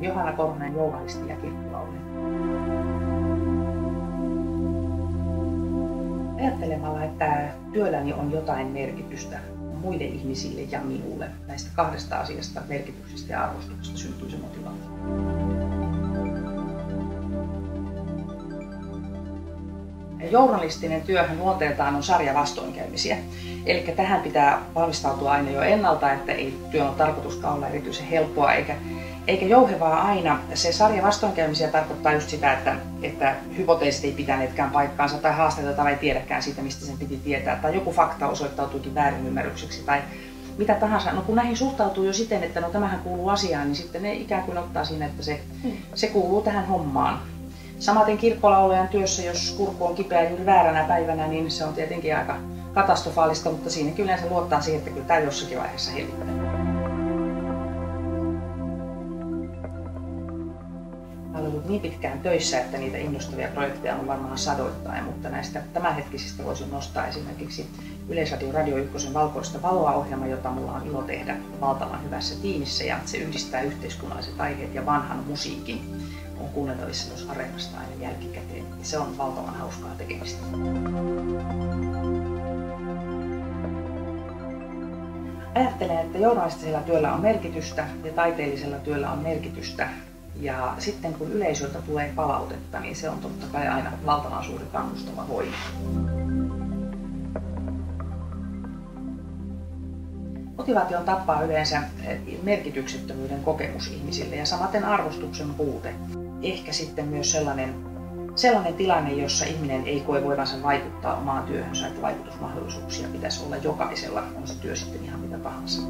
olen Johanna Korhonen, journalisti ja kirkkolaulaja. Ajattelemalla, että työlläni on jotain merkitystä muille ihmisille ja minulle, näistä kahdesta asiasta, merkityksestä ja arvostuksesta, syntyy se motivaatio. Journalistinen työhän luonteeltaan on sarja vastoinkäymisiä. Eli tähän pitää valmistautua aina jo ennalta, että ei työn ole tarkoituskaan olla erityisen helppoa eikä jouhevaa aina. Se sarja vastoinkäymisiä tarkoittaa just sitä, että hypoteesit ei pitäneetkään paikkaansa tai haasteita ei tiedäkään siitä, mistä sen piti tietää, tai joku fakta osoittautuikin väärinymmärrykseksi tai mitä tahansa. No kun näihin suhtautuu jo siten, että no tämähän kuuluu asiaan, niin sitten ne ikään kuin ottaa siinä, että se kuuluu tähän hommaan. Samaten kirkkolaulajan työssä, jos kurkku on kipeä juuri vääränä päivänä, niin se on tietenkin aika katastrofaalista, mutta siinä kyllä se luottaa siihen, että kyllä tämä jossakin vaiheessa hellittää. Olen ollut niin pitkään töissä, että niitä innostavia projekteja on varmaan sadoittain, mutta näistä tämänhetkisistä voisin nostaa esimerkiksi Yleisradion Radio 1 Valkoista valoa -ohjelma, jota minulla on ilo tehdä valtavan hyvässä tiimissä, ja se yhdistää yhteiskunnalliset aiheet ja vanhan musiikin. On kuunneltavissa myös Areenasta aina jälkikäteen, ja se on valtavan hauskaa tekemistä. Ajattelen, että journalistisella työllä on merkitystä ja taiteellisella työllä on merkitystä, ja sitten kun yleisöltä tulee palautetta, niin se on totta kai aina valtavan suuri kannustava voima. Motivaation tappaa yleensä merkityksettömyyden kokemus ihmisille ja samaten arvostuksen puute. Ehkä sitten myös sellainen tilanne, jossa ihminen ei koe voivansa vaikuttaa omaan työhönsä, että vaikutusmahdollisuuksia pitäisi olla jokaisella, on se työ sitten ihan mitä tahansa.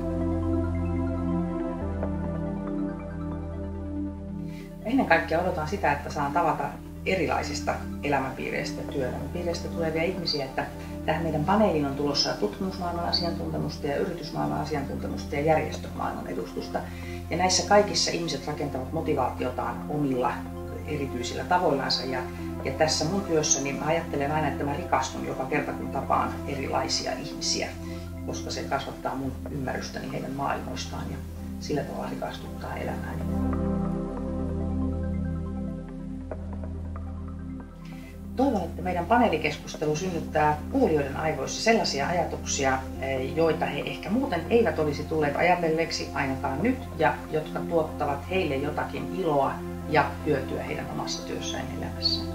Ennen kaikkea odotan sitä, että saan tavata erilaisista elämänpiireistä ja työelämäpiireistä tulevia ihmisiä, että tähän meidän paneeliin on tulossa tutkimusmaailman asiantuntemusta ja yritysmaailman asiantuntemusta ja järjestömaailman edustusta. Ja näissä kaikissa ihmiset rakentavat motivaatiotaan omilla erityisillä tavoillansa. Ja tässä mun työssäni mä ajattelen aina, että mä rikastun joka kerta kun tapaan erilaisia ihmisiä, koska se kasvattaa mun ymmärrystäni heidän maailmoistaan ja sillä tavalla rikastuttaa elämääni. Toivon, että meidän paneelikeskustelu synnyttää kuulijoiden aivoissa sellaisia ajatuksia, joita he ehkä muuten eivät olisi tulleet ajatelleeksi ainakaan nyt, ja jotka tuottavat heille jotakin iloa ja hyötyä heidän omassa työssään ja elämässään.